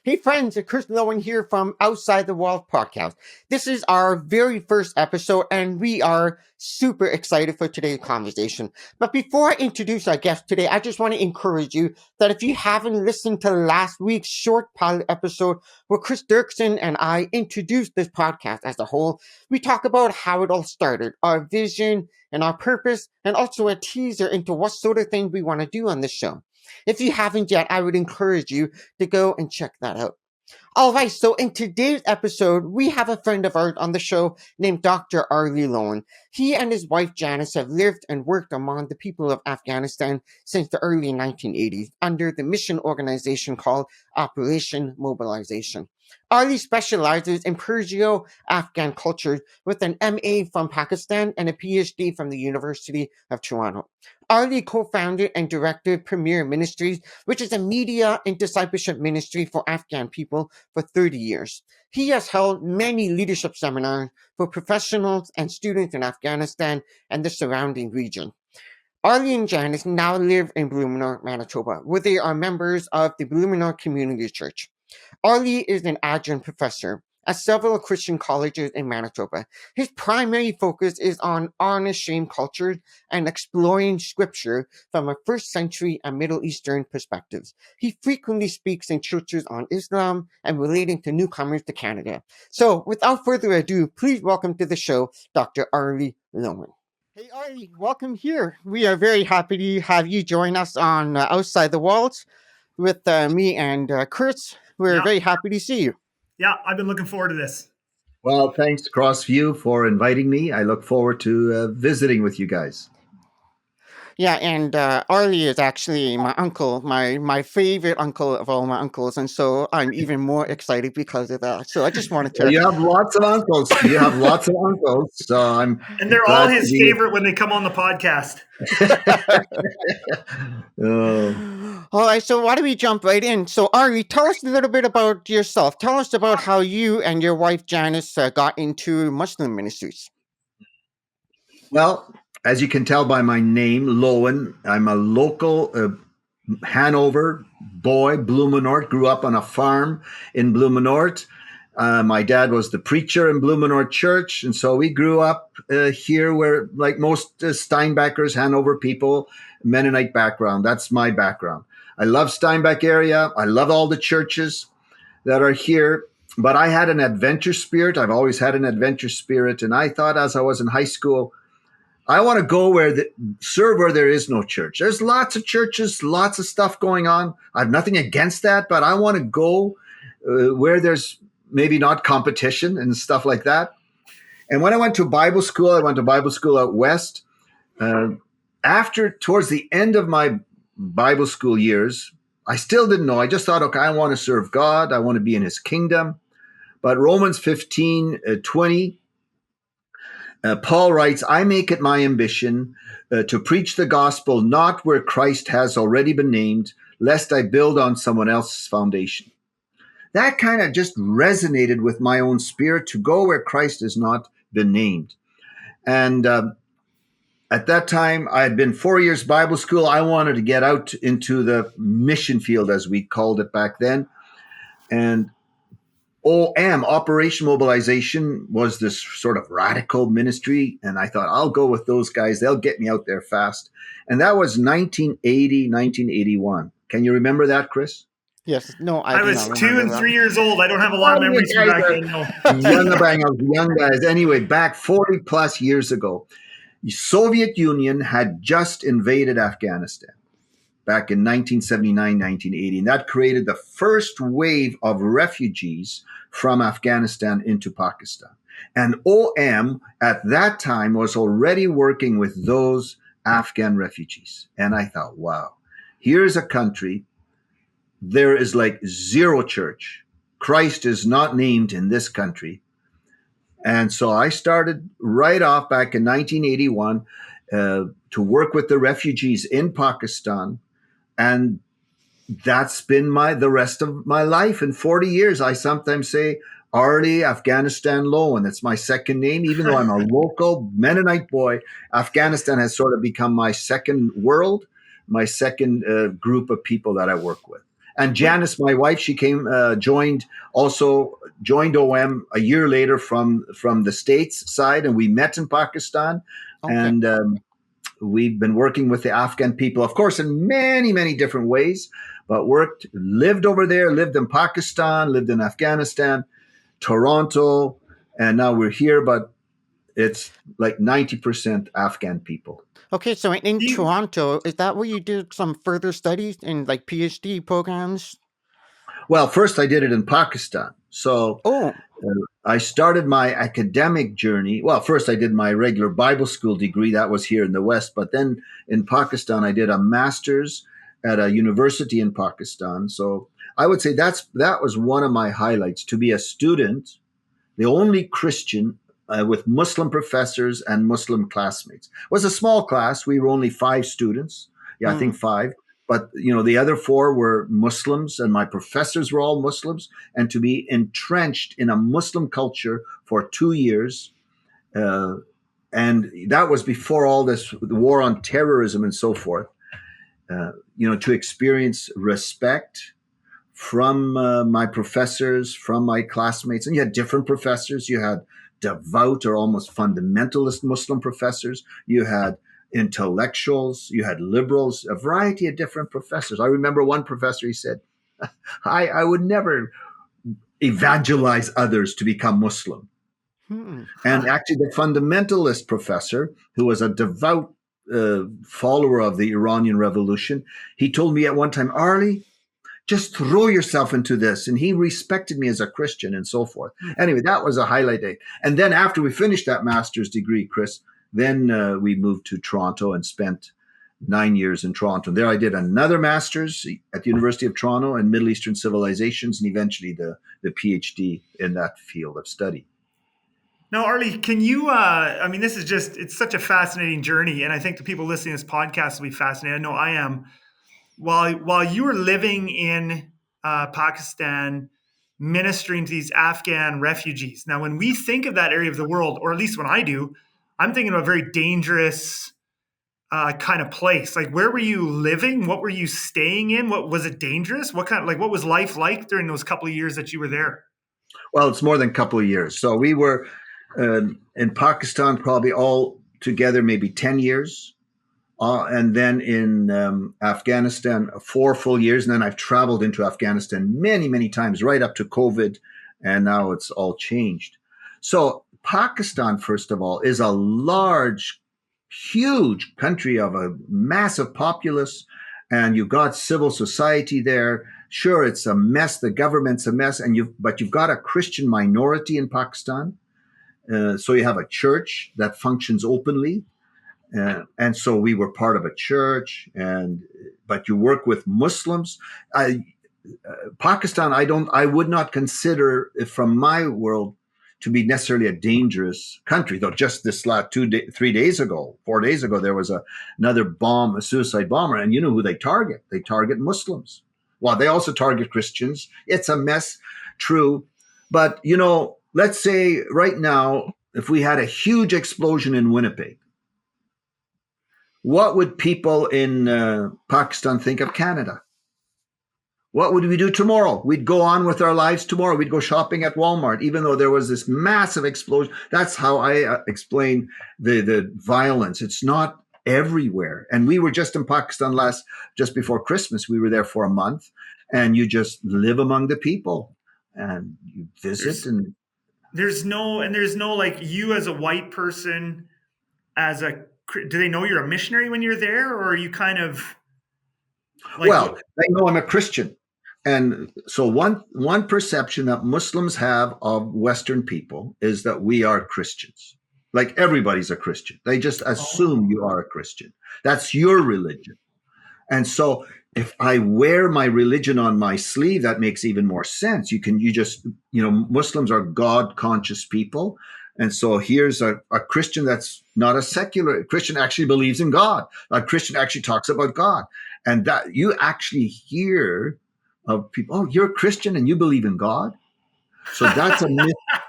Hey friends, it's Chris Loewen here from Outside the Walls podcast. This is our very first episode and we are super excited for today's conversation. But before I introduce our guest today, I just want to encourage you that if you haven't listened to last week's short pilot episode where krisduerksen and I introduced this podcast as a whole, we talk about how it all started, our vision and our purpose, and also a teaser into what sort of things we want to do on this show. If you haven't yet, I would encourage you to go and check that out. All right, so in today's episode, we have a friend of ours on the show named Dr. Arley Loewen. He and his wife Janice have lived and worked among the people of Afghanistan since the early 1980s under the mission organization called Operation Mobilization. Arley specializes in Persian-Afghan cultures with an MA from Pakistan and a PhD from the University of Toronto. Arley co-founded and directed Premier Ministries, which is a media and discipleship ministry for Afghan people, for 30 years. He has held many leadership seminars for professionals and students in Afghanistan and the surrounding region. Arley and Janice now live in Blumenau, Manitoba, where they are members of the Blumenau Community Church. Arley is an adjunct professor at several Christian colleges in Manitoba. His primary focus is on honest shame cultures and exploring scripture from a first century and Middle Eastern perspectives. He frequently speaks in churches on Islam and relating to newcomers to Canada. So without further ado, please welcome to the show, Dr. Arley Loewen. Hey Arley, welcome here. We are very happy to have you join us on Outside the Walls with me and Chris. We're very happy to see you. Yeah, I've been looking forward to this. Well, thanks, Crossview, for inviting me. I look forward to visiting with you guys. Yeah, and Arley is actually my uncle, my favorite uncle of all my uncles, and so I'm even more excited because of that. So I just wanted to... You have lots of uncles. So I'm... And they're all his favorite when they come on the podcast. All right, so why don't we jump right in? So Arley, tell us a little bit about yourself. Tell us about how you and your wife Janice got into Muslim ministries. Well, as you can tell by my name, Loewen, I'm a local Hanover boy, Blumenort, grew up on a farm in Blumenort. My dad was the preacher in Blumenort Church, and so we grew up here where, like most Steinbeckers, Hanover people, Mennonite background. That's my background. I love Steinbeck area. I love all the churches that are here, but I had an adventure spirit. I've always had an adventure spirit, and I thought as I was in high school, I want to go serve where there is no church. There's lots of churches, lots of stuff going on. I have nothing against that, but I want to go where there's maybe not competition and stuff like that. And when I went to Bible school, I went to Bible school out west. Towards the end of my Bible school years, I still didn't know. I just thought, okay, I want to serve God. I want to be in his kingdom. But Romans 15:20, Paul writes, I make it my ambition to preach the gospel not where Christ has already been named, lest I build on someone else's foundation. That kind of just resonated with my own spirit, to go where Christ has not been named. And at that time, I had been 4 years Bible school. I wanted to get out into the mission field, as we called it back then. And Operation Mobilization, was this sort of radical ministry. And I thought, I'll go with those guys. They'll get me out there fast. And that was 1980, 1981. Can you remember that, Chris? Yes. No, I was 2 and 3 years old. I don't have a lot of memories from back then. No. Young guys. Anyway, back 40 plus years ago, the Soviet Union had just invaded Afghanistan back in 1979, 1980. And that created the first wave of refugees from Afghanistan into Pakistan. And OM at that time was already working with those Afghan refugees. And I thought, wow, here's a country. There is like zero church. Christ is not named in this country. And so I started right off back in 1981 to work with the refugees in Pakistan. And that's been the rest of my life. In 40 years, I sometimes say, Arley Afghanistan Loewen. That's my second name. Even though I'm a local Mennonite boy, Afghanistan has sort of become my second world, my second group of people that I work with. And Janice, my wife, she came, joined OM a year later from the States side, and we met in Pakistan. Okay. And we've been working with the Afghan people, of course, in many, many different ways, but lived over there, lived in Pakistan, lived in Afghanistan, Toronto, and now we're here, but it's like 90% Afghan people. Okay, so in Toronto, is that where you did some further studies in like PhD programs? Well, first I did it in Pakistan. So Oh, I started my academic journey. Well, first I did my regular Bible school degree. That was here in the West. But then in Pakistan, I did a master's at a university in Pakistan. So I would say that was one of my highlights, to be a student, the only Christian with Muslim professors and Muslim classmates. It was a small class. We were only 5 students. Yeah, I think 5. But the other 4 were Muslims, and my professors were all Muslims. And to be entrenched in a Muslim culture for 2 years, and that was before all this, the war on terrorism and so forth. To experience respect from my professors, from my classmates, and you had different professors. You had devout or almost fundamentalist Muslim professors. You had intellectuals, you had liberals, a variety of different professors. I remember one professor, he said, I would never evangelize others to become Muslim. And actually the fundamentalist professor, who was a devout follower of the Iranian Revolution, he told me at one time, Arley, just throw yourself into this. And he respected me as a Christian and so forth. Anyway, that was a highlight day. And then after we finished that master's degree, Chris, then we moved to Toronto and spent 9 years in Toronto. There I did another master's at the University of Toronto in Middle Eastern civilizations, and eventually the PhD in that field of study. Now, Arley, can you, this is it's such a fascinating journey. And I think the people listening to this podcast will be fascinated. I know I am. While you were living in Pakistan, ministering to these Afghan refugees. Now, when we think of that area of the world, or at least when I do, I'm thinking of a very dangerous kind of place. Like, where were you living? What were you staying in? What was it dangerous? What was life like during those couple of years that you were there? Well, it's more than a couple of years. So we were in Pakistan probably all together maybe 10 years. And then in Afghanistan, 4 full years. And then I've traveled into Afghanistan many, many times, right up to COVID. And now it's all changed. So Pakistan, first of all, is a large, huge country of a massive populace. And you've got civil society there. Sure, it's a mess. The government's a mess. But you've got a Christian minority in Pakistan. So you have a church that functions openly. And so we were part of a church, but you work with Muslims. Pakistan, I would not consider it from my world to be necessarily a dangerous country, though just this last 4 days ago, there was another bomb, a suicide bomber, and you know who they target? They target Muslims. Well, they also target Christians. It's a mess, true. But, let's say right now, if we had a huge explosion in Winnipeg, what would people in Pakistan think of Canada? What would we do tomorrow? We'd go on with our lives tomorrow. We'd go shopping at Walmart, even though there was this massive explosion. That's how I explain the violence. It's not everywhere. And we were just in Pakistan just before Christmas. We were there for a month, and you just live among the people and you visit. There's no like, you as a white person, do they know you're a missionary when you're there, or are you kind of like, well, they know I'm a Christian. And so one perception that Muslims have of Western people is that we are Christians. Like, everybody's a Christian. They just assume you are a Christian. That's your religion. And so if I wear my religion on my sleeve, that makes even more sense. Muslims are God conscious people. And so here's a Christian that's not a secular Christian, actually believes in God. A Christian actually talks about God. And that you actually hear of people, oh, you're a Christian and you believe in God. So that's a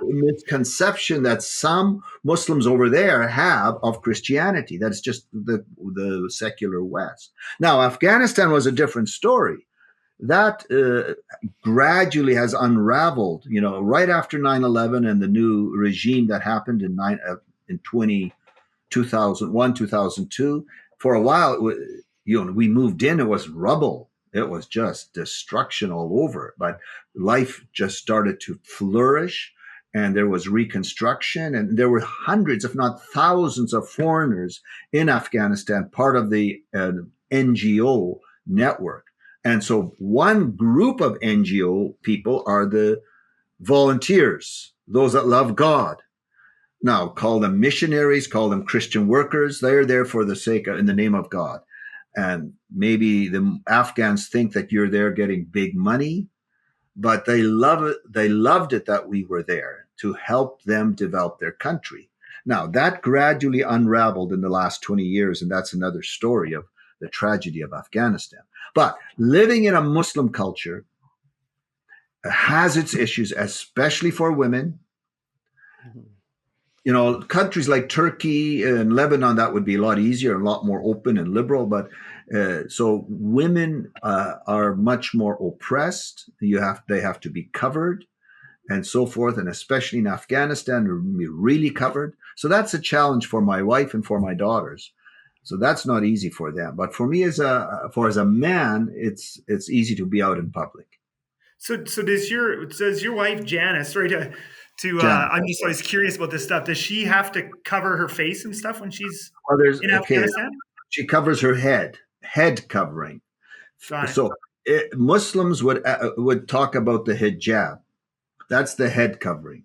misconception that some Muslims over there have of Christianity. That's just the secular West. Now, Afghanistan was a different story. that gradually has unraveled, right after 9/11 and the new regime that happened in 2001, 2002. For a while, we moved in, it was rubble. It was just destruction all over. But life just started to flourish, and there was reconstruction, and there were hundreds, if not thousands, of foreigners in Afghanistan, part of the NGO network. And so one group of NGO people are the volunteers, those that love God. Now, call them missionaries, call them Christian workers. They're there for the sake of, in the name of God. And maybe the Afghans think that you're there getting big money, but they love it. They loved it that we were there to help them develop their country. Now, that gradually unraveled in the last 20 years, and that's another story of the tragedy of Afghanistan. But living in a Muslim culture has its issues, especially for women. Countries like Turkey and Lebanon, that would be a lot easier, a lot more open and liberal. But so women are much more oppressed. They have to be covered and so forth. And especially in Afghanistan, really covered. So that's a challenge for my wife and for my daughters. So that's not easy for them. But for me as a man, it's easy to be out in public. So does your wife Janice? Sorry to Janice. I'm just always curious about this stuff. Does she have to cover her face and stuff when she's in Okay, Afghanistan? she covers her head covering. Got it. So Muslims would talk about the hijab. That's the head covering.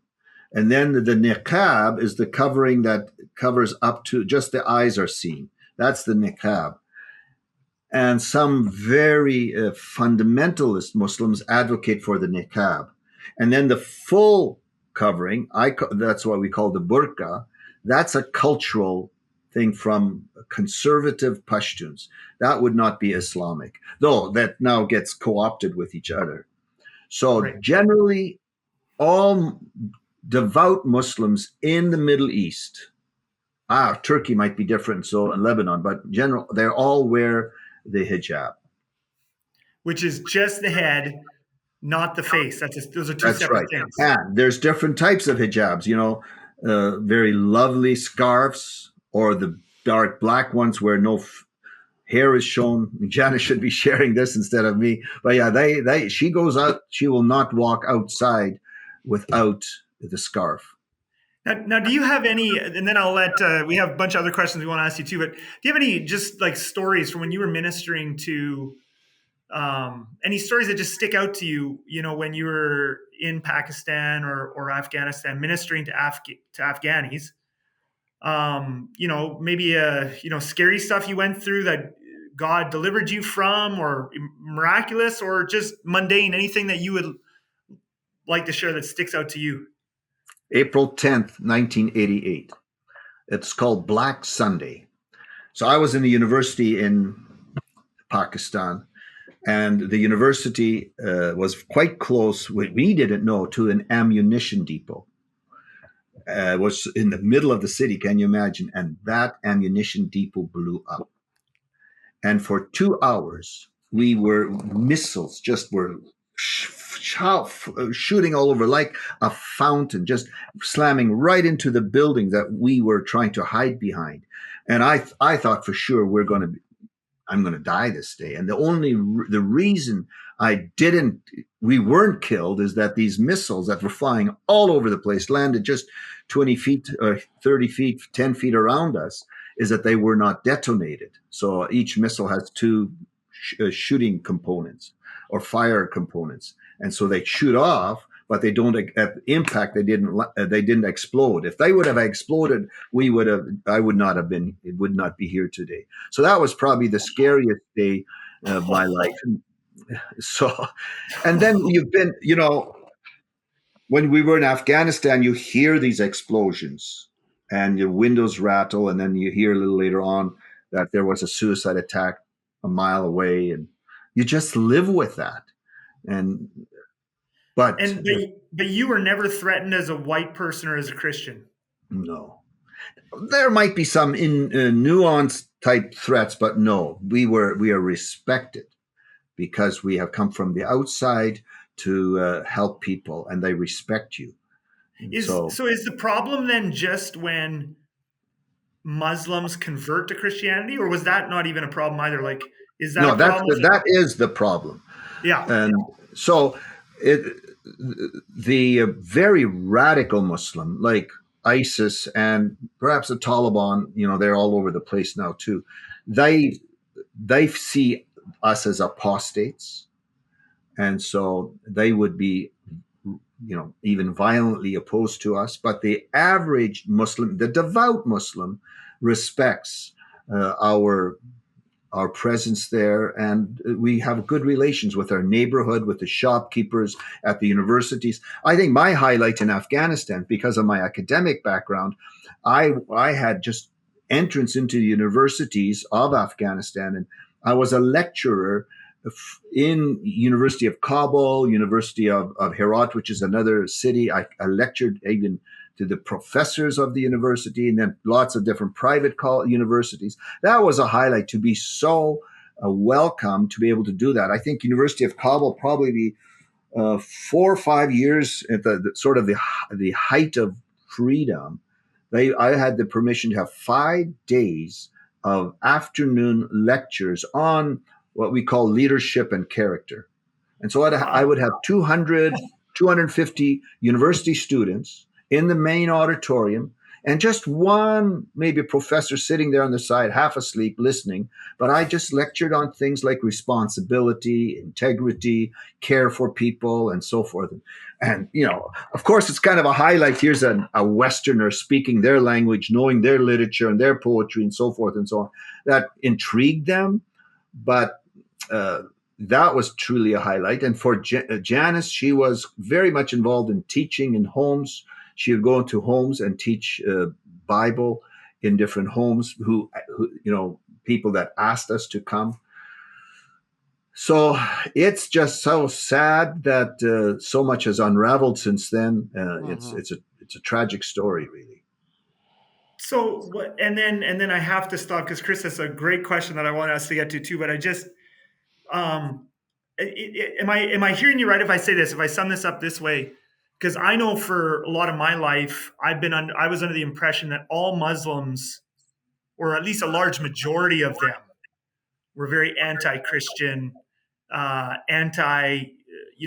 And then the niqab is the covering that covers up to just the eyes are seen. That's the niqab. And some very fundamentalist Muslims advocate for the niqab. And then the full covering, that's what we call the burqa. That's a cultural thing from conservative Pashtuns. That would not be Islamic, though that now gets co-opted with each other. So Right. generally, all devout Muslims in the Middle East, Turkey might be different, so in Lebanon, but general, they all wear the hijab. Which is just the head, not the face. Those are two That's separate right. things. And there's different types of hijabs, very lovely scarves or the dark black ones where no hair is shown. Janice should be sharing this instead of me. But yeah, she goes out, she will not walk outside without the scarf. Now, do you have any? And then I'll let we have a bunch of other questions we want to ask you too. But do you have any just like stories from when you were ministering to? Any stories that just stick out to you? When you were in Pakistan or Afghanistan, ministering to Afghanis. Maybe scary stuff you went through that God delivered you from, or miraculous, or just mundane. Anything that you would like to share that sticks out to you? April 10th, 1988. It's called Black Sunday. So I was in the university in Pakistan, and the university was quite close, we didn't know, to an ammunition depot. It was in the middle of the city, can you imagine? And that ammunition depot blew up. And for 2 hours, missiles just were shooting all over like a fountain, just slamming right into the building that we were trying to hide behind. And I thought for sure I'm going to die this day. And the reason we weren't killed is that these missiles that were flying all over the place landed just 20 feet or 30 feet, 10 feet around us, is that they were not detonated. So each missile has two shooting components or fire components. And so they shoot off, but they don't, at impact, they didn't explode. If they would have exploded, I would not be here today. So that was probably the scariest day of my life. So, and then when we were in Afghanistan, you hear these explosions and your windows rattle. And then you hear a little later on that there was a suicide attack a mile away, and you just live with that. But you were never threatened as a white person or as a Christian. No, there might be some nuanced type threats, but no, we are respected because we have come from the outside to help people, and they respect you. So is the problem then just when Muslims convert to Christianity, or was that not even a problem either? Like, is that No, a problem? that is the problem. Yeah. And so the very radical Muslim, like ISIS and perhaps the Taliban, they're all over the place now too. They see us as apostates, and so they would be, even violently opposed to us. But the average Muslim, the devout Muslim, respects our presence there, and we have good relations with our neighborhood, with the shopkeepers at the universities. I think my highlight in Afghanistan, because of my academic background, I had just entrance into the universities of Afghanistan, and I was a lecturer in University of Kabul, University of Herat, which is another city. I lectured even to the professors of the university, and then lots of different private universities. That was a highlight, to be so welcome to be able to do that. I think University of Kabul probably be 4 or 5 years at the sort of the height of freedom. I had the permission to have 5 days of afternoon lectures on what we call leadership and character. And so I would have 200, 250 university students in the main auditorium, and just one, maybe a professor sitting there on the side, half asleep, listening. But I just lectured on things like responsibility, integrity, care for people, and so forth. And, of course, it's kind of a highlight. Here's a Westerner speaking their language, knowing their literature and their poetry and so forth and so on. That intrigued them. But that was truly a highlight. And for Janice, she was very much involved in teaching in homes. She would go into homes and teach Bible in different homes, who people that asked us to come. So it's just so sad that so much has unraveled since then. It's a tragic story, really. So what? And then I have to stop because Chris has a great question that I want us to get to too. But I just, am I hearing you right if I say this? If I sum this up this way? Because I know for a lot of my life, I was under the impression that all Muslims, or at least a large majority of them, were very anti-Christian,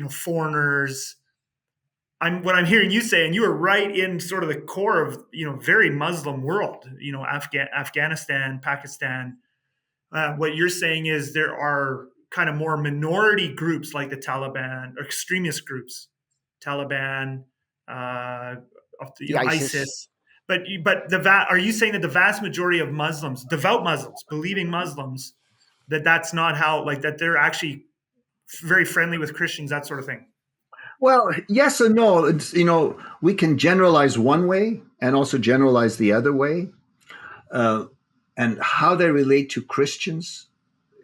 foreigners. What I'm hearing you say, and you are right in sort of the core of very Muslim world. Afghanistan, Pakistan. What you're saying is there are kind of more minority groups like the Taliban, or extremist groups, Taliban, ISIS. But are you saying that the vast majority of Muslims, devout Muslims, believing Muslims, that's not how, like, that they're actually very friendly with Christians, that sort of thing? Well, yes and no. It's, we can generalize one way and also generalize the other way. And how they relate to Christians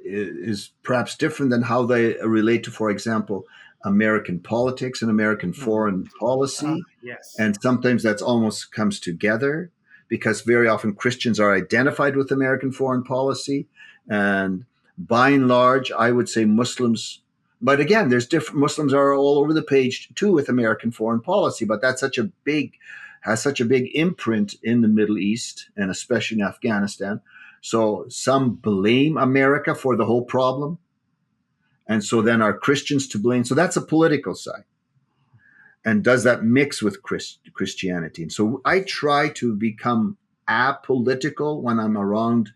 is perhaps different than how they relate to, for example, American politics and American foreign policy. Yes. And sometimes that's almost comes together, because very often Christians are identified with American foreign policy. And by and large, I would say Muslims, but again, there's different, Muslims are all over the page too with American foreign policy, but that's has such a big imprint in the Middle East, and especially in Afghanistan. So some blame America for the whole problem. And so then are Christians to blame? So that's a political side. And does that mix with Christianity? And so I try to become apolitical when I'm around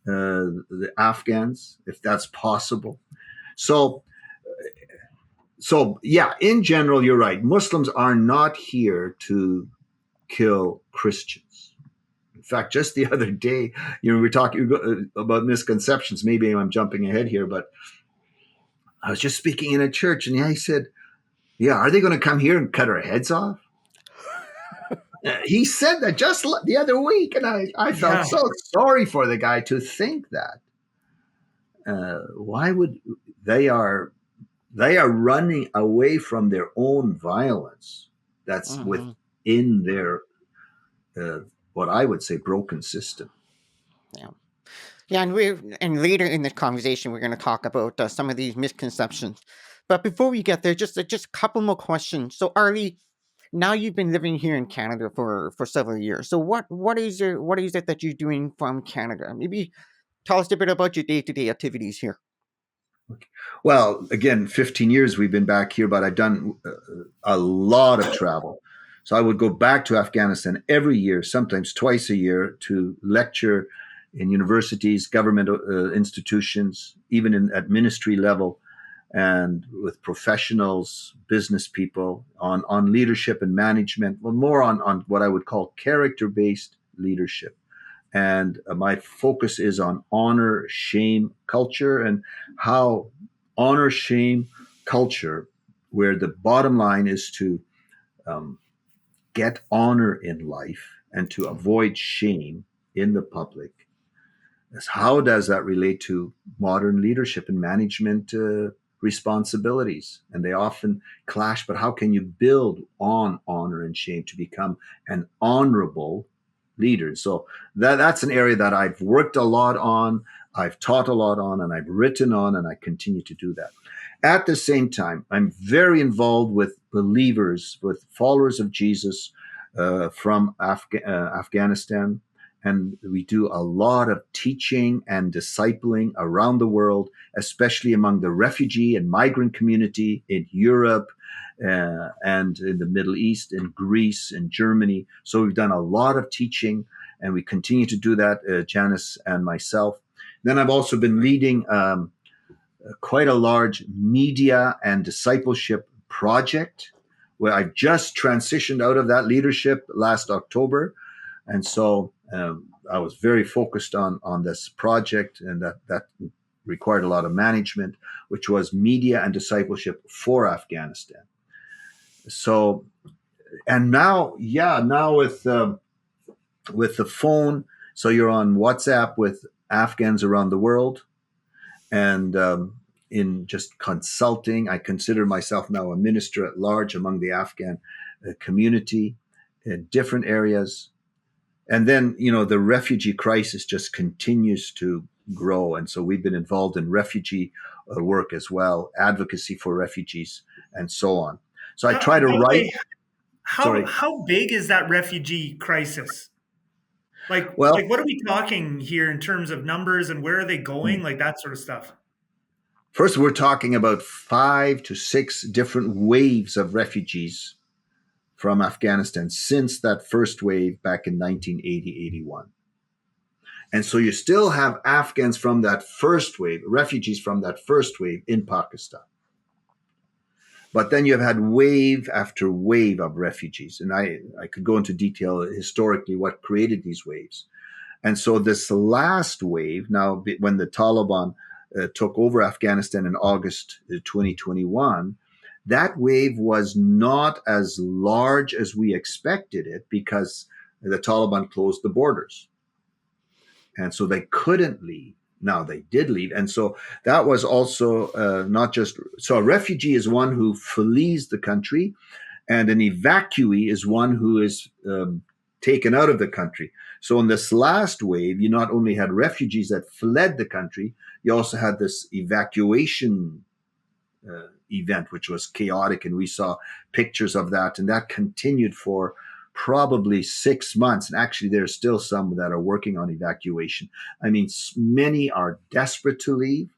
the Afghans, if that's possible. So yeah, in general, you're right. Muslims are not here to kill Christians. In fact, just the other day, we're talking about misconceptions. Maybe I'm jumping ahead here, but I was just speaking in a church, and he said, "Yeah, are they going to come here and cut our heads off?" He said that just the other week, and I felt so sorry for the guy to think that. Why would they are running away from their own violence that's within their what I would say broken system. Yeah. Yeah, and later in this conversation, we're going to talk about some of these misconceptions. But before we get there, just a couple more questions. So, Arlie, now you've been living here in Canada for several years. So, what is it that you're doing from Canada? Maybe tell us a bit about your day-to-day activities here. Well, again, 15 years we've been back here, but I've done a lot of travel. So I would go back to Afghanistan every year, sometimes twice a year, to lecture in universities, government institutions, even at ministry level, and with professionals, business people on leadership and management, well, more on what I would call character based leadership. And my focus is on honor, shame, culture, and how honor, shame, culture, where the bottom line is to um, get honor in life and to avoid shame in the public. How does that relate to modern leadership and management responsibilities? And they often clash, but how can you build on honor and shame to become an honorable leader? So that's an area that I've worked a lot on, I've taught a lot on, and I've written on, and I continue to do that. At the same time, I'm very involved with believers, with followers of Jesus from Afghanistan, and we do a lot of teaching and discipling around the world, especially among the refugee and migrant community in Europe and in the Middle East, in Greece, in Germany. So we've done a lot of teaching, and we continue to do that, Janice and myself. Then I've also been leading quite a large media and discipleship project where I've just transitioned out of that leadership last October. And so I was very focused on this project, and that required a lot of management, which was media and discipleship for Afghanistan. So, and now with the phone, so you're on WhatsApp with Afghans around the world, and in just consulting, I consider myself now a minister at large among the Afghan community in different areas. And then, the refugee crisis just continues to grow. And so we've been involved in refugee work as well, advocacy for refugees, and so on. So I try to By the write. way, Sorry. how big is that refugee crisis? Well, Like what are we talking here in terms of numbers, and where are they going? Like that sort of stuff. first, we're talking about 5 to 6 different waves of refugees from Afghanistan since that first wave back in 1980-81. And so you still have Afghans from that first wave, refugees from that first wave in Pakistan. But then you've had wave after wave of refugees. And I could go into detail historically what created these waves. And so this last wave, now when the Taliban took over Afghanistan in August 2021, that wave was not as large as we expected it because the Taliban closed the borders. And so they couldn't leave. Now they did leave. And so that was also not just, so a refugee is one who flees the country, and an evacuee is one who is taken out of the country. So in this last wave, you not only had refugees that fled the country, you also had this evacuation event, which was chaotic. And we saw pictures of that. And that continued for probably 6 months. And actually, there's still some that are working on evacuation. I mean, many are desperate to leave.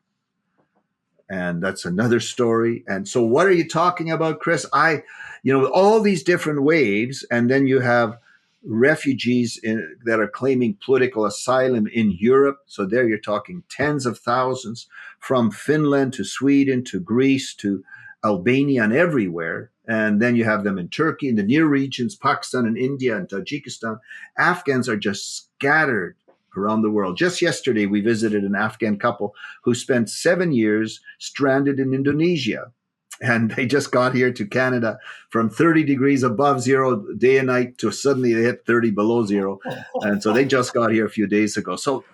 And that's another story. And so what are you talking about, Chris? All these different waves, and then you have refugees that are claiming political asylum in Europe. So there you're talking tens of thousands from Finland to Sweden to Greece to Albania and everywhere. And then you have them in Turkey, in the near regions, Pakistan and India and Tajikistan. Afghans are just scattered around the world. Just yesterday, we visited an Afghan couple who spent 7 years stranded in Indonesia. And they just got here to Canada from 30 degrees above zero day and night to suddenly they hit 30 below zero. And so they just got here a few days ago. So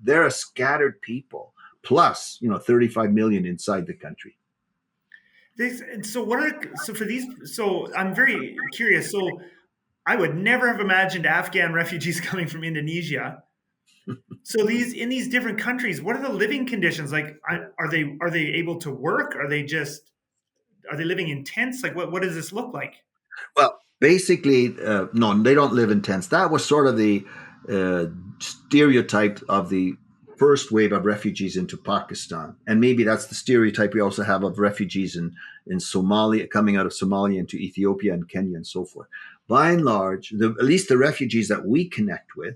they're a scattered people, plus, 35 million inside the country. So I'm very curious. So I would never have imagined Afghan refugees coming from Indonesia. So in these different countries, what are the living conditions like? Are they able to work? Are they living in tents? Like what does this look like? Well, basically, no, they don't live in tents. That was sort of the uh, stereotype of the first wave of refugees into Pakistan, and maybe that's the stereotype we also have of refugees in Somalia, coming out of Somalia into Ethiopia and Kenya and so forth. By and large, at least the refugees that we connect with.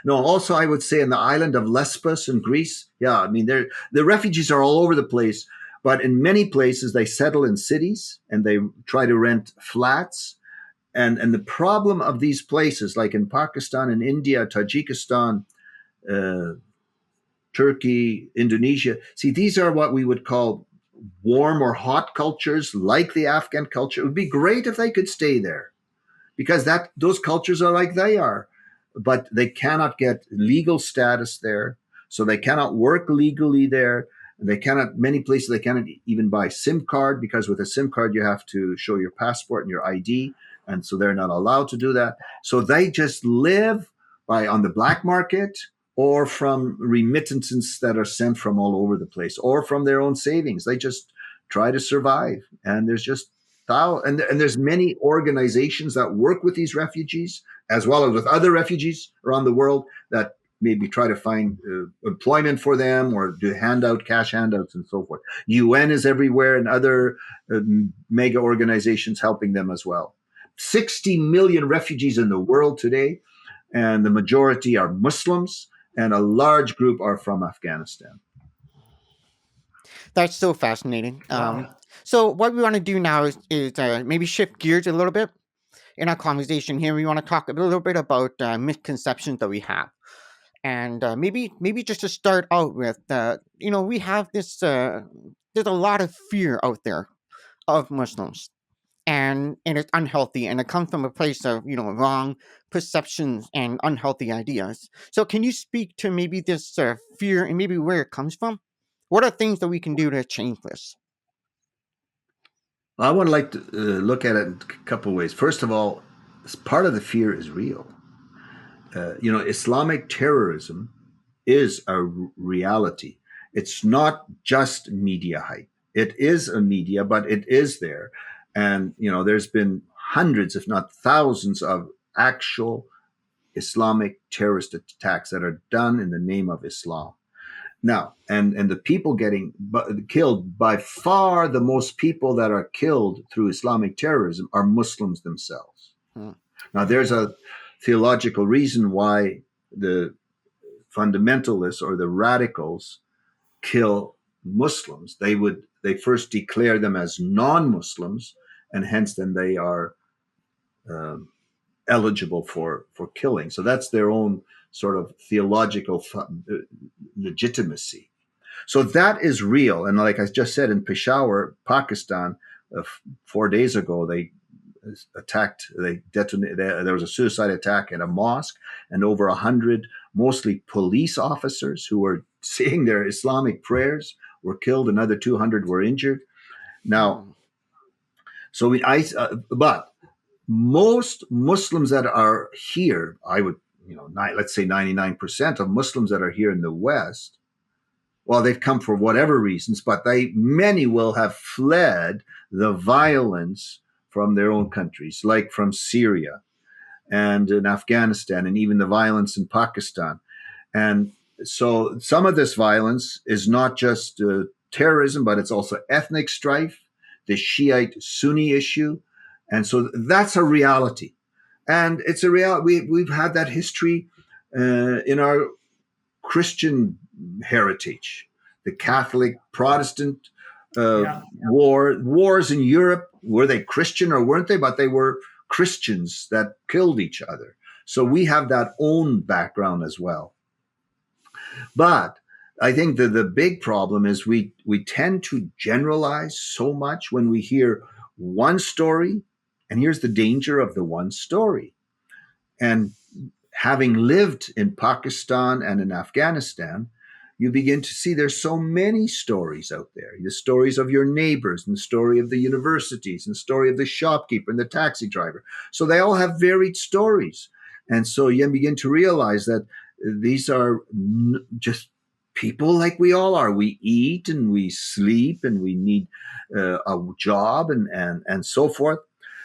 No, also I would say in the island of Lesbos in Greece, yeah, I mean the refugees are all over the place, but in many places they settle in cities and they try to rent flats. And the problem of these places, like in Pakistan and India, Tajikistan, uh, Turkey, Indonesia, see, these are what we would call warm or hot cultures, like the Afghan culture. It would be great if they could stay there because that those cultures are like they are, but they cannot get legal status there, so they cannot work legally there. They cannot, many places they cannot even buy SIM card, because with a SIM card you have to show your passport and your ID, and so they're not allowed to do that. So they just live by on the black market or from remittances that are sent from all over the place or from their own savings. They just try to survive, and there's just and there's many organizations that work with these refugees as well as with other refugees around the world that maybe try to find employment for them or do cash handouts and so forth. UN is everywhere and other mega organizations helping them as well. 60 million refugees in the world today, and the majority are Muslims, and a large group are from Afghanistan. That's so fascinating. Wow. So what we want to do now is maybe shift gears a little bit in our conversation here. We want to talk a little bit about misconceptions that we have, and maybe just to start out with, we have this. There's a lot of fear out there of Muslims, and it's unhealthy, and it comes from a place of wrong perceptions and unhealthy ideas. So can you speak to maybe this fear and maybe where it comes from? What are things that we can do to change this? I would like to look at it in a couple of ways. First of all, part of the fear is real. Islamic terrorism is a reality. It's not just media hype. It is a media, but it is there. And, there's been hundreds, if not thousands, of actual Islamic terrorist attacks that are done in the name of Islam. Now, and the people getting killed, by far the most people that are killed through Islamic terrorism are Muslims themselves. Hmm. Now, there's a theological reason why the fundamentalists or the radicals kill Muslims. They first declare them as non-Muslims, and hence then they are um, eligible for killing. So that's their own sort of theological legitimacy. So that is real. And like I just said, in Peshawar, Pakistan, 4 days ago, they detonated. There was a suicide attack at a mosque, and over 100, mostly police officers who were saying their Islamic prayers, were killed. Another 200 were injured. Now, Hmm. but most Muslims that are here, I would, let's say 99% of Muslims that are here in the West, well, they've come for whatever reasons, but many will have fled the violence from their own countries, like from Syria and in Afghanistan, and even the violence in Pakistan. And so some of this violence is not just terrorism, but it's also ethnic strife, the Shiite Sunni issue. And so that's a reality. And it's a reality. We've had that history in our Christian heritage, the Catholic Protestant Yeah. wars in Europe. Were they Christian or weren't they? But they were Christians that killed each other. So we have that own background as well. But I think that the big problem is we tend to generalize so much when we hear one story. And here's the danger of the one story. And having lived in Pakistan and in Afghanistan, you begin to see there's so many stories out there. The stories of your neighbors, and the story of the universities, and the story of the shopkeeper and the taxi driver. So they all have varied stories. And so you begin to realize that these are just people like we all are. We eat and we sleep and we need a job and so forth.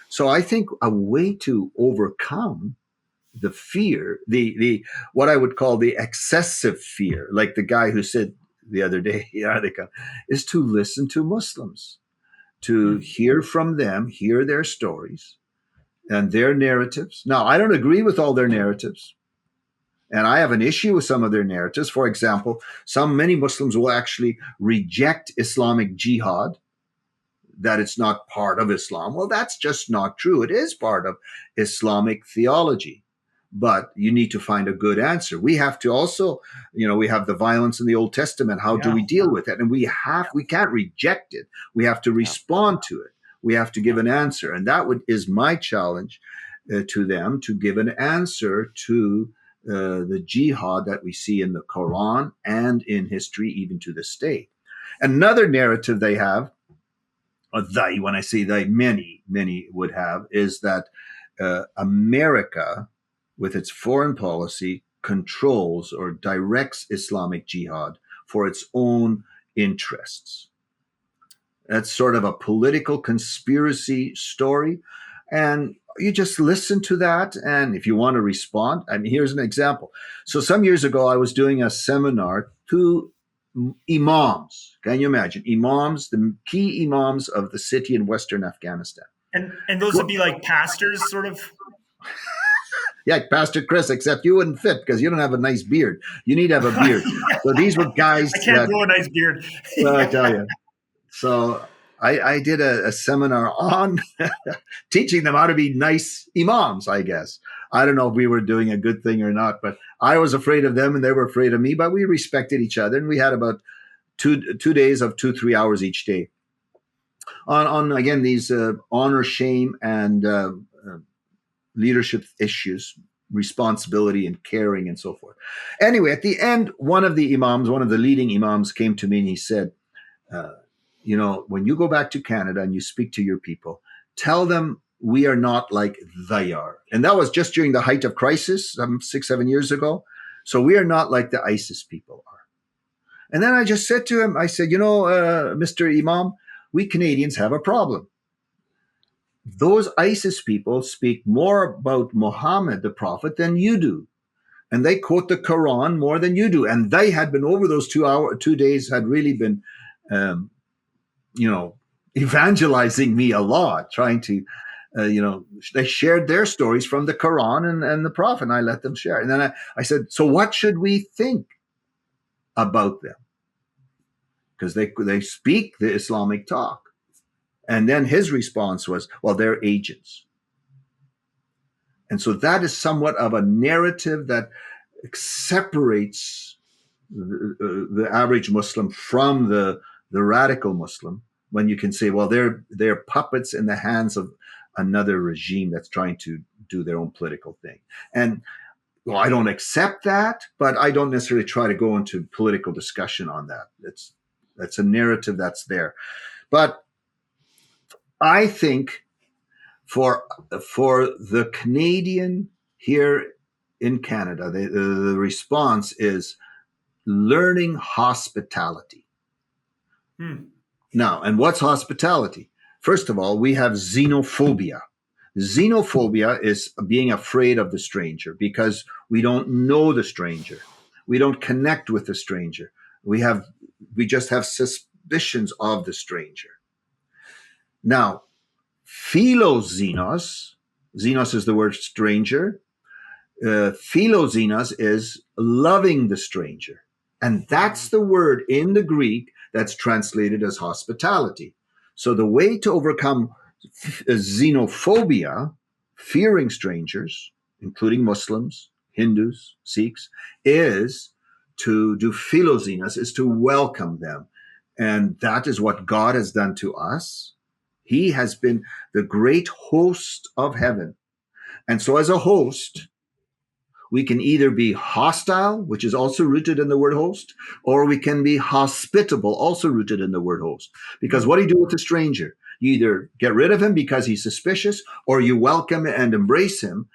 So I think a way to overcome the fear, the what I would call the excessive fear, like the guy who said the other day, yeah, they come, is to listen to Muslims, to hear from them, hear their stories and their narratives. Now, I don't agree with all their narratives. And I have an issue with some of their narratives. For example, many Muslims will actually reject Islamic jihad, that it's not part of Islam. Well, that's just not true. It is part of Islamic theology. But you need to find a good answer. We have to also, we have the violence in the Old Testament. How do we deal with it? And we can't reject it. We have to respond to it. We have to give an answer. And that is my challenge to them, to give an answer to the jihad that we see in the Quran and in history, even to this day. Another narrative they have, when I say they, many would have, is that America, with its foreign policy, controls or directs Islamic jihad for its own interests. That's sort of a political conspiracy story. And you just listen to that. And if you want to respond, here's an example. So some years ago, I was doing a seminar to imams. Can you imagine? Imams, the key imams of the city in Western Afghanistan. And those would be like pastors, sort of? Yeah, Pastor Chris, except you wouldn't fit because you don't have a nice beard. You need to have a beard. So these were guys. I can't grow a nice beard. Well, I tell you. So I did a seminar on teaching them how to be nice imams, I guess. I don't know if we were doing a good thing or not, but I was afraid of them and they were afraid of me, but we respected each other. And we had about two days of 2-3 hours each day on again, these honor, shame, and leadership issues, responsibility and caring and so forth. Anyway, at the end, one of the leading imams came to me and he said, when you go back to Canada and you speak to your people, tell them we are not like they are. And that was just during the height of crisis, 6-7 years ago. So we are not like the ISIS people are. And then I just said to him, I said, Mr. Imam, we Canadians have a problem. Those ISIS people speak more about Muhammad, the prophet, than you do. And they quote the Quran more than you do. And they had been over those 2 days, had really been, evangelizing me a lot, trying to, they shared their stories from the Quran and the prophet, and I let them share. And then I said, so what should we think about them? Because they speak the Islamic talk. And then his response was, well, they're agents. And so that is somewhat of a narrative that separates the average Muslim from the radical Muslim, when you can say, well, they're puppets in the hands of another regime that's trying to do their own political thing. And well, I don't accept that, but I don't necessarily try to go into political discussion on that. That's a narrative that's there. But I think for the Canadian here in Canada, the response is learning hospitality. Now, and what's hospitality? First of all, we have xenophobia. Xenophobia is being afraid of the stranger because we don't know the stranger. We don't connect with the stranger. We just have suspicions of the stranger. Now, philoxenos is the word stranger. Philoxenos is loving the stranger. And that's the word in the Greek that's translated as hospitality. So the way to overcome xenophobia, fearing strangers, including Muslims, Hindus, Sikhs, is to do philoxenos, is to welcome them. And that is what God has done to us. He has been the great host of heaven. And so as a host, we can either be hostile, which is also rooted in the word host, or we can be hospitable, also rooted in the word host. Because what do you do with the stranger? You either get rid of him because he's suspicious, or you welcome and embrace him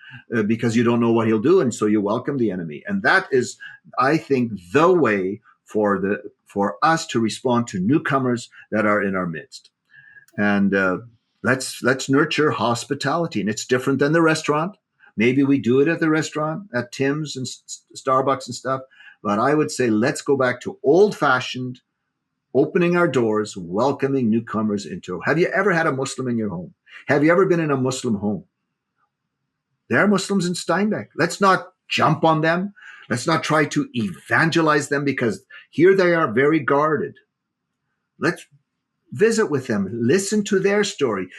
because you don't know what he'll do, and so you welcome the enemy. And that is, I think, the way for us to respond to newcomers that are in our midst. And let's nurture hospitality, and it's different than the restaurant. Maybe we do it at the restaurant, at Tim's and Starbucks and stuff. But I would say let's go back to old-fashioned opening our doors, welcoming newcomers into. Have you ever had a Muslim in your home? Have you ever been in a Muslim home? There are Muslims in Steinbeck. Let's not jump on them. Let's not try to evangelize them, because here they are very guarded. Let's visit with them, listen to their story.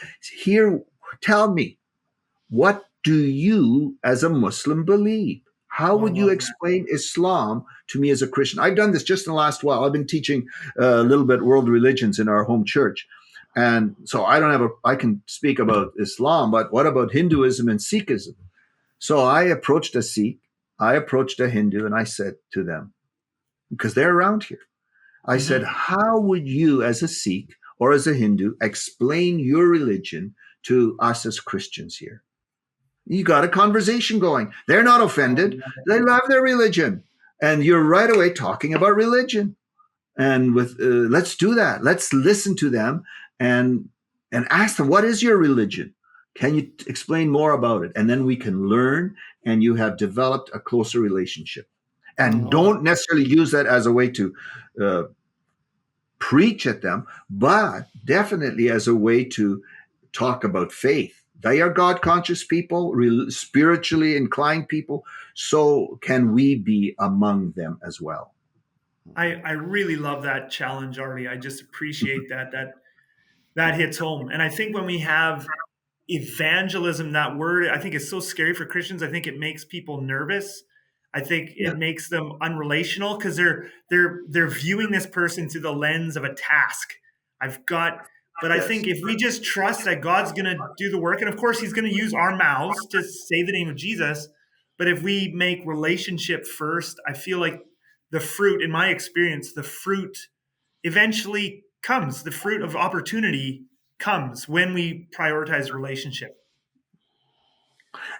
Tell me, what do you as a Muslim believe? How would you explain Islam to me as a Christian? I've done this just in the last while. I've been teaching a little bit world religions in our home church. And so I can speak about Islam, but what about Hinduism and Sikhism? So I approached a Sikh, I approached a Hindu, and I said to them, because they're around here, I said, how would you as a Sikh or as a Hindu explain your religion to us as Christians here? You got a conversation going. They're not offended. They love their religion. And you're right away talking about religion. And let's do that. Let's listen to them and ask them, what is your religion? Can you explain more about it? And then we can learn, and you have developed a closer relationship. And don't necessarily use that as a way to preach at them, but definitely as a way to talk about faith. They are God-conscious people, spiritually inclined people. So can we be among them as well? I really love that challenge, Arley. I just appreciate that hits home. And I think when we have evangelism, that word, I think is so scary for Christians. I think it makes people nervous. I think it makes them unrelational, because they're viewing this person through the lens of a task. But I think if we just trust that God's going to do the work, and of course he's going to use our mouths to say the name of Jesus, but if we make relationship first, I feel like the fruit, in my experience, the fruit eventually comes. The fruit of opportunity comes when we prioritize relationship.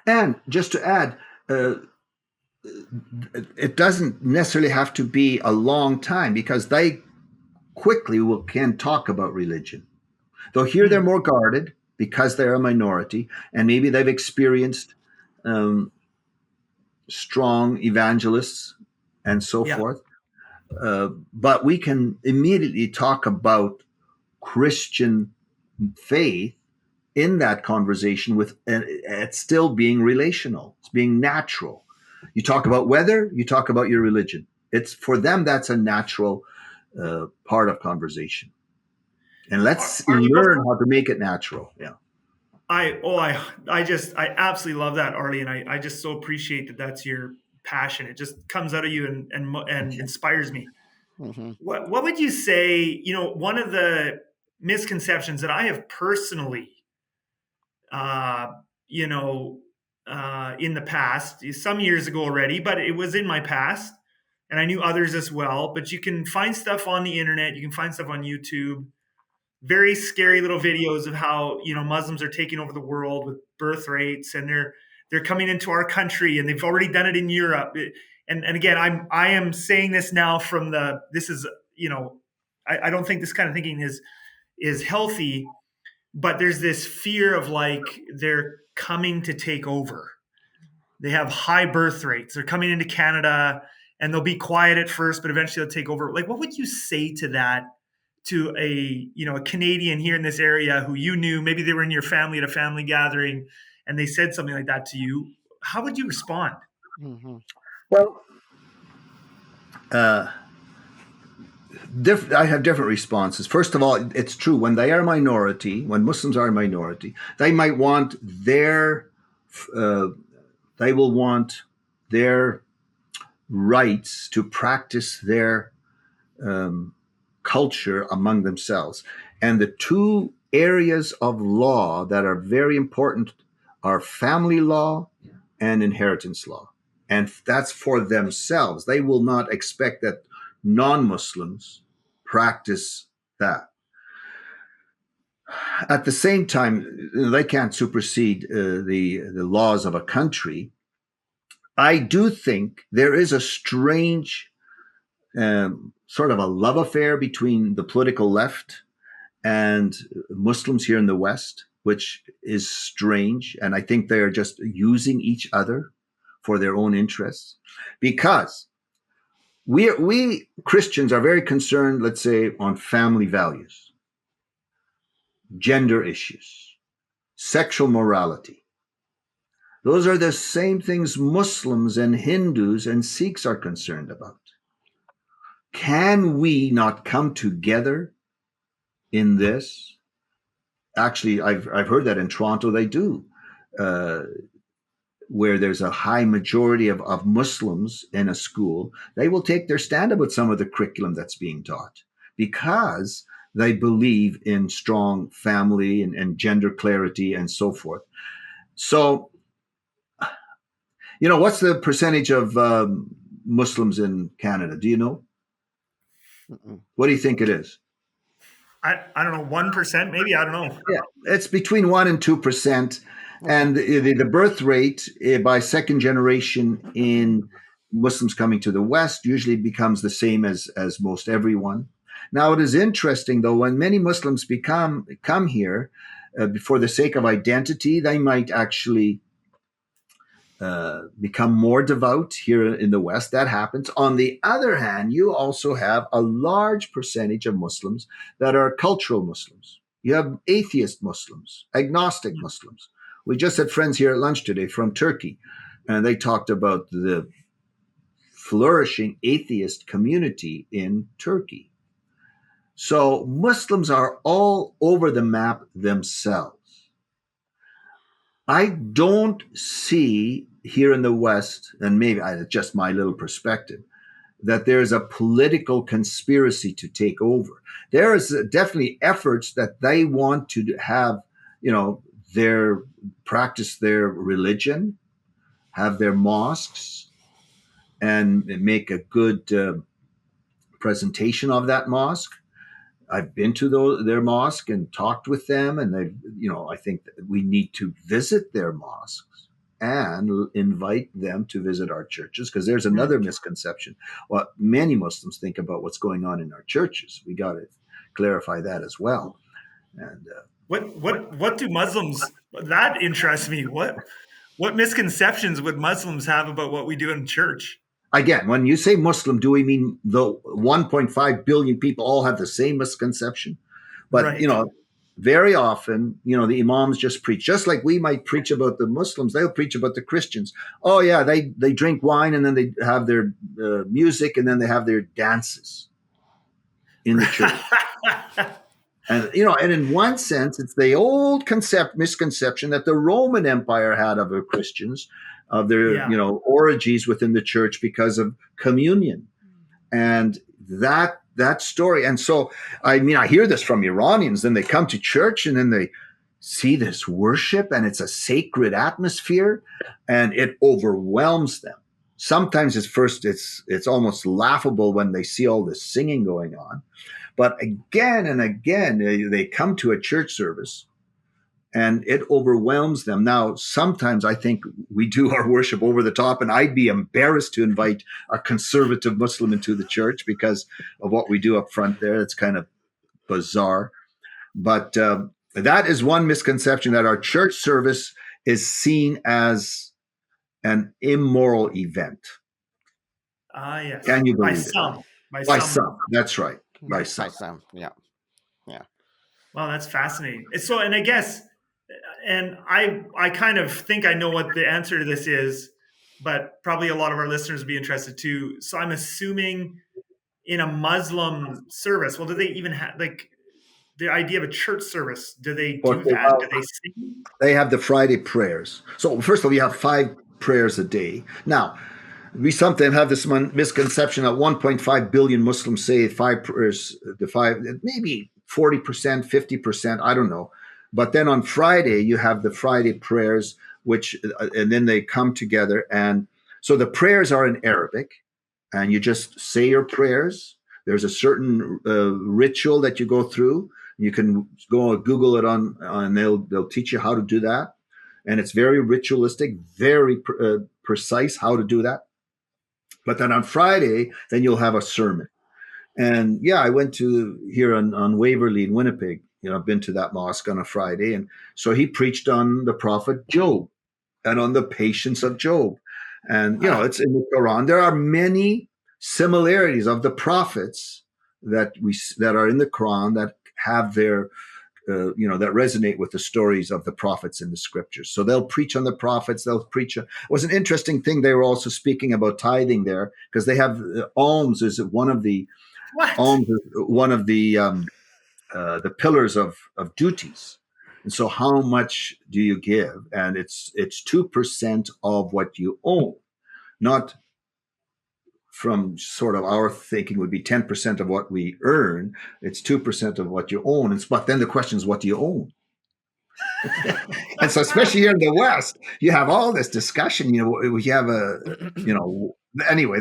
And just to add, it doesn't necessarily have to be a long time, because they quickly can talk about religion. Though here they're more guarded because they're a minority, and maybe they've experienced strong evangelists and so forth. But we can immediately talk about Christian faith in that conversation, with it still being relational. It's being natural. You talk about weather, you talk about your religion. It's for them, that's a natural part of conversation. And let's learn how to make it natural. Yeah. I absolutely love that, Arley, and I just so appreciate that that's your passion. It just comes out of you and inspires me. What would you say? One of the misconceptions that I have personally, in the past, some years ago already, but it was in my past, and I knew others as well. But you can find stuff on the internet, you can find stuff on YouTube, very scary little videos of how Muslims are taking over the world with birth rates, and they're coming into our country, and they've already done it in Europe. And again, I am saying this now from this is I don't think this kind of thinking is healthy, but there's this fear of like they're coming to take over. They have high birth rates. They're coming into Canada, and they'll be quiet at first, but eventually they'll take over. Like, what would you say to that? To a Canadian here in this area who you knew, maybe they were in your family at a family gathering, and they said something like that to you, how would you respond? Well, I have different responses. First of all, it's true, when they are a minority, when Muslims are a minority, they might want they will want their rights to practice their culture among themselves. And the two areas of law that are very important are family law and inheritance law. And that's for themselves. They will not expect that non-Muslims practice that. At the same time, they can't supersede the laws of a country. I do think there is a strange sort of a love affair between the political left and Muslims here in the West, which is strange. And I think they are just using each other for their own interests, because we Christians are very concerned, let's say, on family values, gender issues, sexual morality. Those are the same things Muslims and Hindus and Sikhs are concerned about. Can we not come together in this? Actually, I've heard that in Toronto they do, uh, where there's a high majority of Muslims in a school. They will take their stand about some of the curriculum that's being taught because they believe in strong family and gender clarity and so forth. So, what's the percentage of Muslims in Canada? Do you know? Mm-mm. What do you think it is? I don't know, 1% maybe. I don't know. Yeah, it's between 1% and 2%. Okay. And the birth rate by second generation in Muslims coming to the West usually becomes the same as most everyone. Now, it is interesting, though, when many Muslims come here for the sake of identity, they might actually become more devout here in the West. That happens. On the other hand, you also have a large percentage of Muslims that are cultural Muslims. You have atheist Muslims, agnostic Muslims. We just had friends here at lunch today from Turkey, and they talked about the flourishing atheist community in Turkey. So Muslims are all over the map themselves. I don't see here in the West, and maybe just my little perspective, that there's a political conspiracy to take over. There is definitely efforts that they want to have, their practice their religion, have their mosques, and make a good presentation of that mosque. I've been to their mosque and talked with them, and I think that we need to visit their mosques and invite them to visit our churches, because there's another misconception. What many Muslims think about what's going on in our churches. We got to clarify that as well. And What do Muslims, that interests me. What misconceptions would Muslims have about what we do in church? again, when you say Muslim, do we mean the 1.5 billion people all have the same misconception? But Right. very often, the imams just preach, just like we might preach about the Muslims. They'll preach about the Christians. Oh yeah, they drink wine, and then they have their music, and then they have their dances in the church. And and in one sense, it's the old misconception that the Roman Empire had of the Christians, of their Yeah. orgies within the church because of communion, and that story. And so, I hear this from Iranians. Then they come to church, and then they see this worship, and it's a sacred atmosphere, and it overwhelms them. Sometimes it's almost laughable when they see all this singing going on. But again and again, they come to a church service and it overwhelms them. Now, sometimes I think we do our worship over the top, and I'd be embarrassed to invite a conservative Muslim into the church because of what we do up front there. It's kind of bizarre. But that is one misconception, that our church service is seen as an immoral event. Yes. Can you By believe it? some. By By some. some. That's right. By By some. some. Yeah. Yeah. Wow, that's fascinating. So, and I guess, and I kind of think I know what the answer to this is, but probably a lot of our listeners would be interested too. So I'm assuming in a Muslim service, well, do they even have like the idea of a church service? Do they do that? Do they sing? They have the Friday prayers. So first of all, you have 5 prayers a day. Now, we sometimes have this misconception that 1.5 billion Muslims say 5 prayers, maybe 40%, 50%, I don't know. But then on Friday, you have the Friday prayers, and then they come together. And so the prayers are in Arabic, and you just say your prayers. There's a certain ritual that you go through. You can go Google it and they'll teach you how to do that. And it's very ritualistic, very precise how to do that. But then on Friday, then you'll have a sermon. And yeah, I went to here on Waverly in Winnipeg. I've been to that mosque on a Friday. And so he preached on the prophet Job and on the patience of Job. And, it's in the Quran. There are many similarities of the prophets that are in the Quran that have their that resonate with the stories of the prophets in the scriptures. So they'll preach on the prophets. They'll preach. It was an interesting thing. They were also speaking about tithing there because they have alms is one of the What? alms is one of the pillars of duties. And so how much do you give? And it's 2% of what you own, not from sort of our thinking would be 10% of what we earn. It's 2% of what you own. But then the question is, what do you own? And so, especially here in the West, you have all this discussion. We have anyway.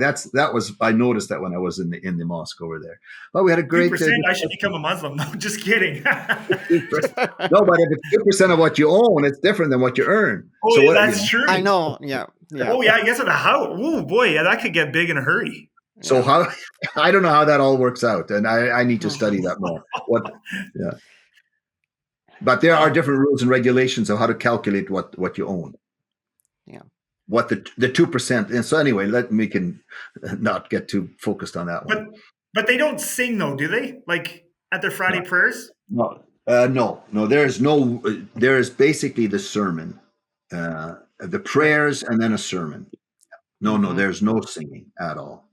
I noticed that when I was in the mosque over there. But we had a great 2%. I should become a Muslim. No, just kidding. No, but if it's 2% of what you own, it's different than what you earn. Oh, So yeah, what, that's true. I know. Yeah. Oh, yeah. I guess with a house. Oh, boy. Yeah, that could get big in a hurry. So how? I don't know how that all works out, and I need to study that more. Yeah. But there are different rules and regulations of how to calculate what you own. Yeah. What the 2%. And so anyway, we can not get too focused on that one. But they don't sing though, do they? Like at their Friday prayers? No. No. There is basically the sermon, the prayers, and then a sermon. No. There's no singing at all.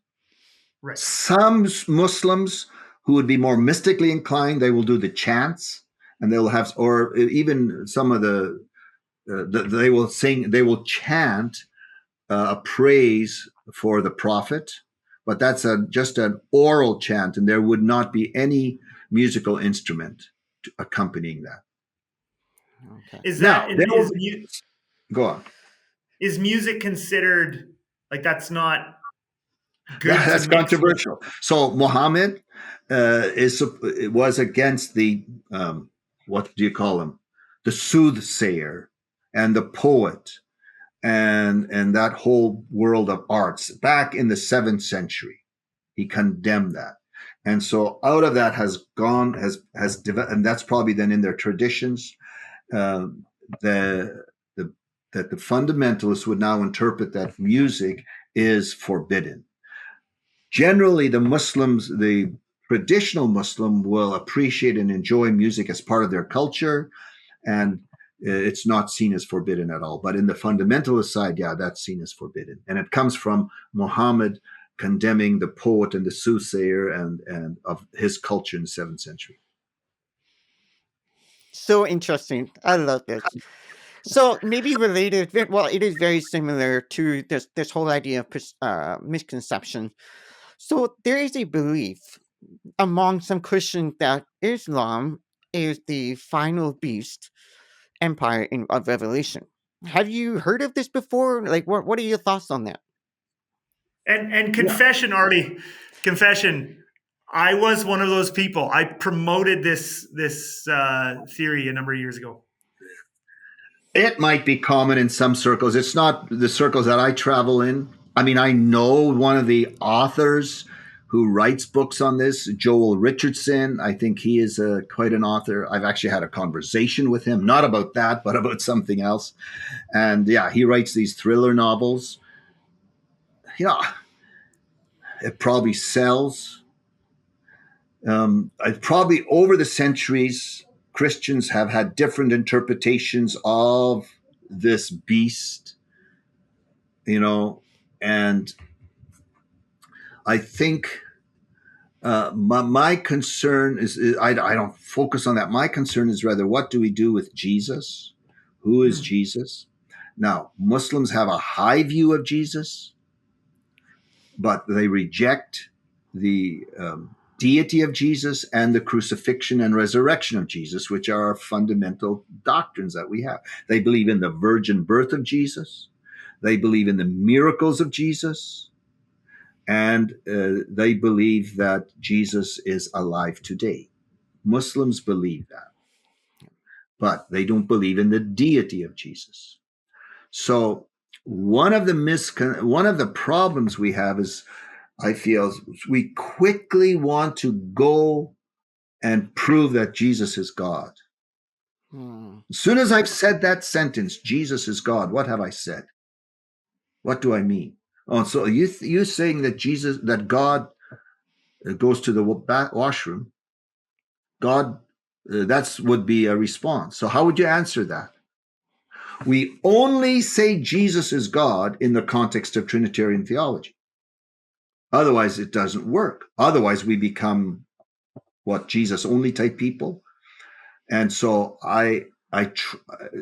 Right. Some Muslims who would be more mystically inclined, they will do the chants, and they'll have, or even some of they will sing, they will chant a praise for the prophet, but that's just an oral chant, and there would not be any musical instrument accompanying that. Okay. Is that go on? Is music considered like that's not good? That's controversial. So Muhammad was against the what do you call him? The soothsayer and the poet and that whole world of arts back in the 7th century. He condemned that. And so out of that has developed, and that's probably then in their traditions, that the fundamentalists would now interpret that music is forbidden. Generally, the traditional Muslim will appreciate and enjoy music as part of their culture, and it's not seen as forbidden at all. But in the fundamentalist side, yeah, that's seen as forbidden. And it comes from Muhammad condemning the poet and the soothsayer and of his culture in the 7th century. So interesting. I love this. So maybe related, well, it is very similar to this whole idea of misconception. So there is a belief among some Christians that Islam is the final beast empire of Revelation. Have you heard of this before? Like, what are your thoughts on that? And confession, Arley, confession. I was one of those people. I promoted this theory a number of years ago. It might be common in some circles. It's not the circles that I travel in. I mean, I know one of the authors who writes books on this, Joel Richardson. I think he is quite an author. I've actually had a conversation with him, not about that, but about something else. And yeah, he writes these thriller novels. It probably sells. Probably over the centuries, Christians have had different interpretations of this beast, and I think my concern is I don't focus on that. My concern is rather, what do we do with Jesus? Who is Jesus? Now, Muslims have a high view of Jesus, but they reject the deity of Jesus and the crucifixion and resurrection of Jesus, which are our fundamental doctrines that we have. They believe in the virgin birth of Jesus. They believe in the miracles of Jesus. And they believe that Jesus is alive today. Muslims believe that, but they don't believe in the deity of Jesus. So one of the problems we have is, I feel, we quickly want to go and prove that Jesus is God. As soon as I've said that sentence, Jesus is God, what have I said? What do I mean? Oh, so you saying that God goes to the washroom? God, that would be a response. So how would you answer that? We only say Jesus is God in the context of Trinitarian theology. Otherwise, it doesn't work. Otherwise, we become Jesus only type people. And so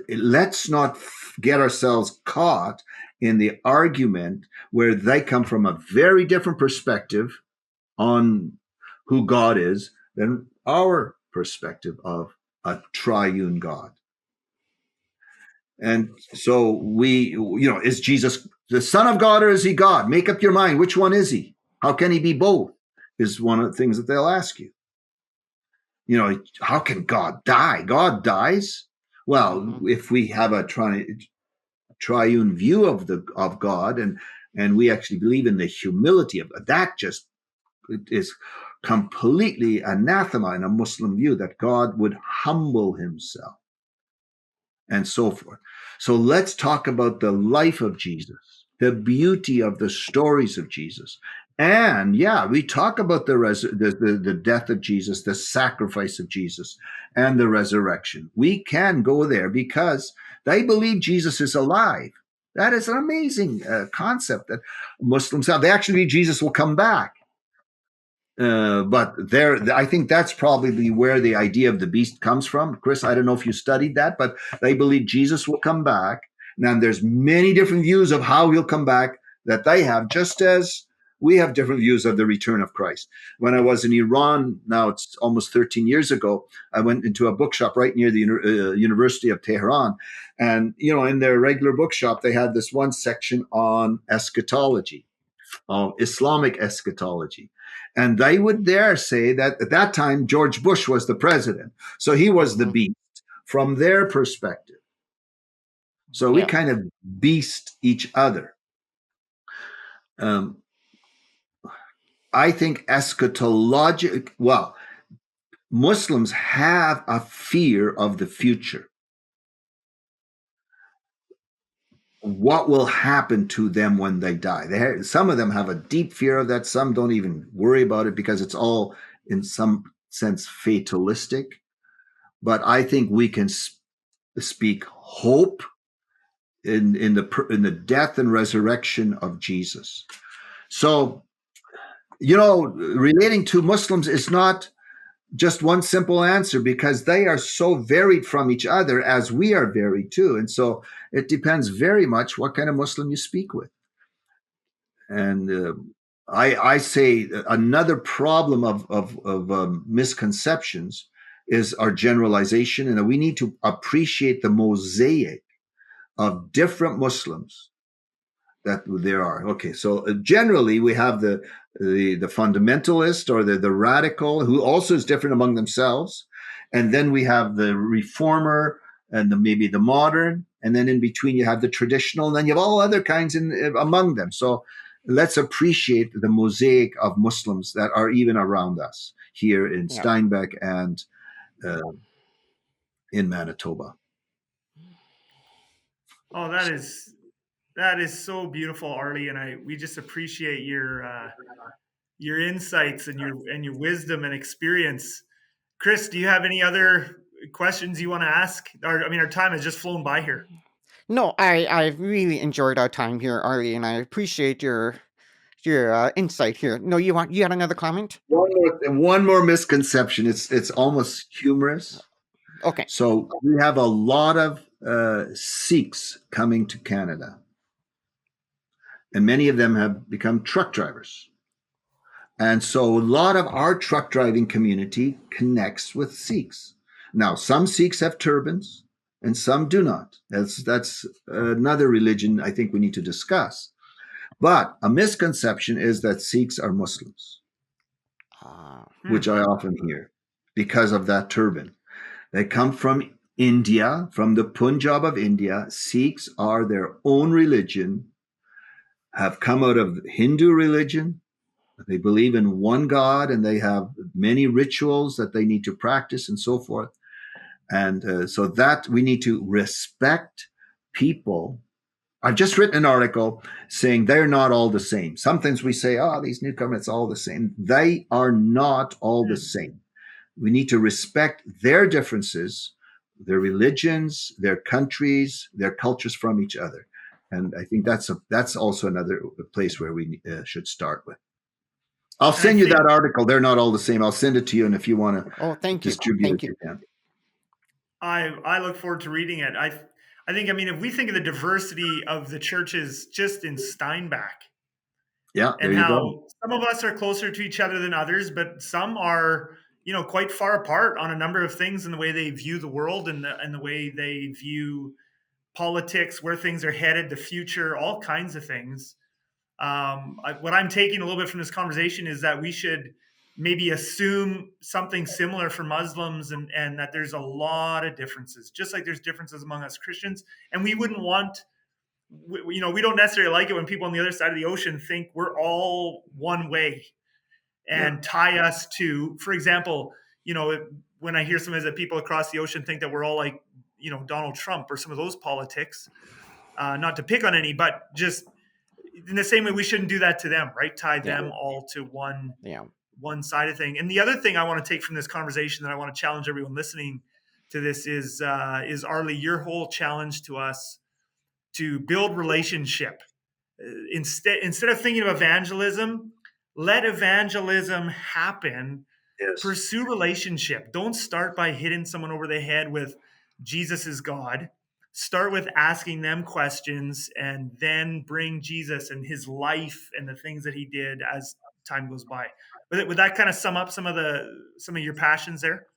let's not get ourselves caught in the argument where they come from a very different perspective on who God is than our perspective of a triune God. And so is Jesus the Son of God or is he God? Make up your mind. Which one is he? How can he be both? Is one of the things that they'll ask you. How can God die? God dies. Well, if we have a triune view of God, and we actually believe in the humility of God, that just is completely anathema in a Muslim view, that God would humble himself and so forth. So let's talk about the life of Jesus, the beauty of the stories of Jesus. And we talk about the death of Jesus, the sacrifice of Jesus, and the resurrection. We can go there because they believe Jesus is alive. That is an amazing concept that Muslims have. They actually believe Jesus will come back. But I think that's probably where the idea of the beast comes from. Chris, I don't know if you studied that, but they believe Jesus will come back. Now, there's many different views of how he'll come back that they have, just as we have different views of the return of Christ. When I was in Iran, now it's almost 13 years ago, I went into a bookshop right near the University of Tehran. And, in their regular bookshop, they had this one section on eschatology, Islamic eschatology. And they would dare say that at that time, George Bush was the president. So he was the beast from their perspective. So we kind of beast each other. I think Muslims have a fear of the future. What will happen to them when they die? Some of them have a deep fear of that. Some don't even worry about it because it's all, in some sense, fatalistic. But I think we can speak hope in the death and resurrection of Jesus. So, relating to Muslims is not just one simple answer because they are so varied from each other as we are varied too. And so it depends very much what kind of Muslim you speak with. And I say another problem of misconceptions is our generalization, and we need to appreciate the mosaic of different Muslims that there are. Okay, so generally we have the fundamentalist or the radical, who also is different among themselves, and then we have the reformer and maybe the modern, and then in between you have the traditional, and then you have all other kinds among them. So let's appreciate the mosaic of Muslims that are even around us here in Steinbeck and in Manitoba. Oh, that is so beautiful, Arley, and we just appreciate your insights and your wisdom and experience. Chris, do you have any other questions you want to ask? Our time has just flown by here. No, I've really enjoyed our time here, Arley, and I appreciate your insight here. No, you had another comment? One more misconception. It's almost humorous. Okay. So we have a lot of Sikhs coming to Canada, and many of them have become truck drivers. And so a lot of our truck driving community connects with Sikhs. Now, some Sikhs have turbans and some do not. That's another religion I think we need to discuss. But a misconception is that Sikhs are Muslims, which I often hear. because of that turban. They come from India, from the Punjab of India. Sikhs are their own religion, have come out of Hindu religion. They believe in one God, and they have many rituals that they need to practice and so forth. And so that we need to respect people. I've just written an article saying they're not all the same. Sometimes we say, oh, these newcomers, it's all the same. They are not all the same. We need to respect their differences, their religions, their countries, their cultures from each other. And I think that's also another place where we should start with. I'll send you that article. They're not all the same. I'll send it to you, and if you want to distribute it, you can. I look forward to reading it. I think, I mean, if we think of the diversity of the churches just in Steinbach, and how some of us are closer to each other than others, but some are, quite far apart on a number of things in the way they view the world and the way they view politics, where things are headed, the future, all kinds of things. What I'm taking a little bit from this conversation is that we should maybe assume something similar for Muslims, and that there's a lot of differences, just like there's differences among us Christians. And we wouldn't want, we don't necessarily like it when people on the other side of the ocean think we're all one way and tie us to, for example, when I hear sometimes that people across the ocean think that we're all like, Donald Trump or some of those politics, not to pick on any, but just in the same way, we shouldn't do that to them, right? Tie them all to one side of thing. And the other thing I want to take from this conversation that I want to challenge everyone listening to this is Arley, your whole challenge to us to build relationship. Instead of thinking of evangelism, let evangelism happen. Yes. Pursue relationship. Don't start by hitting someone over the head with Jesus is God. Start with asking them questions, and then bring Jesus and his life and the things that he did as time goes by. Would that kind of sum up some of your passions there?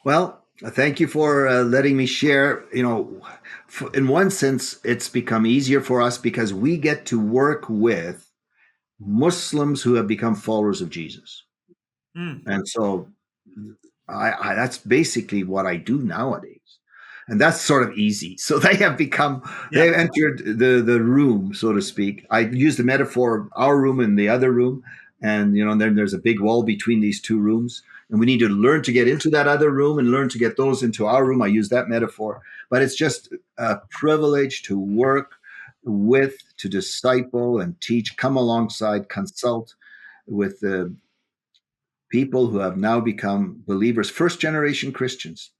Well, thank you for letting me share. In one sense, it's become easier for us because we get to work with Muslims who have become followers of Jesus. And so I that's basically what I do nowadays. And that's sort of easy. So they have they've entered the room, so to speak. I use the metaphor of our room and the other room. And, then there's a big wall between these two rooms. And we need to learn to get into that other room and learn to get those into our room. I use that metaphor. But it's just a privilege to work with, to disciple and teach, come alongside, consult with the people who have now become believers, first generation Christians,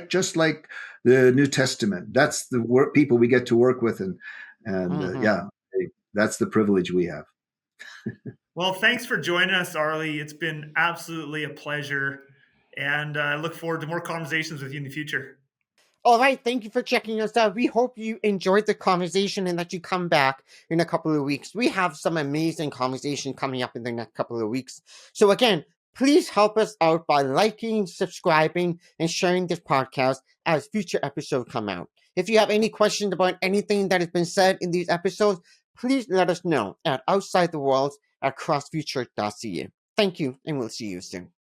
just like the New Testament. That's the people we get to work with, and that's the privilege we have. Well, thanks for joining us, Arley. It's been absolutely a pleasure, and I look forward to more conversations with you in the future. All right, thank you for checking us out. We hope you enjoyed the conversation and that you come back in a couple of weeks. We have some amazing conversation coming up in the next couple of weeks. So again, please help us out by liking, subscribing, and sharing this podcast as future episodes come out. If you have any questions about anything that has been said in these episodes, please let us know at outsidethewalls@crossviewchurch.ca. Thank you, and we'll see you soon.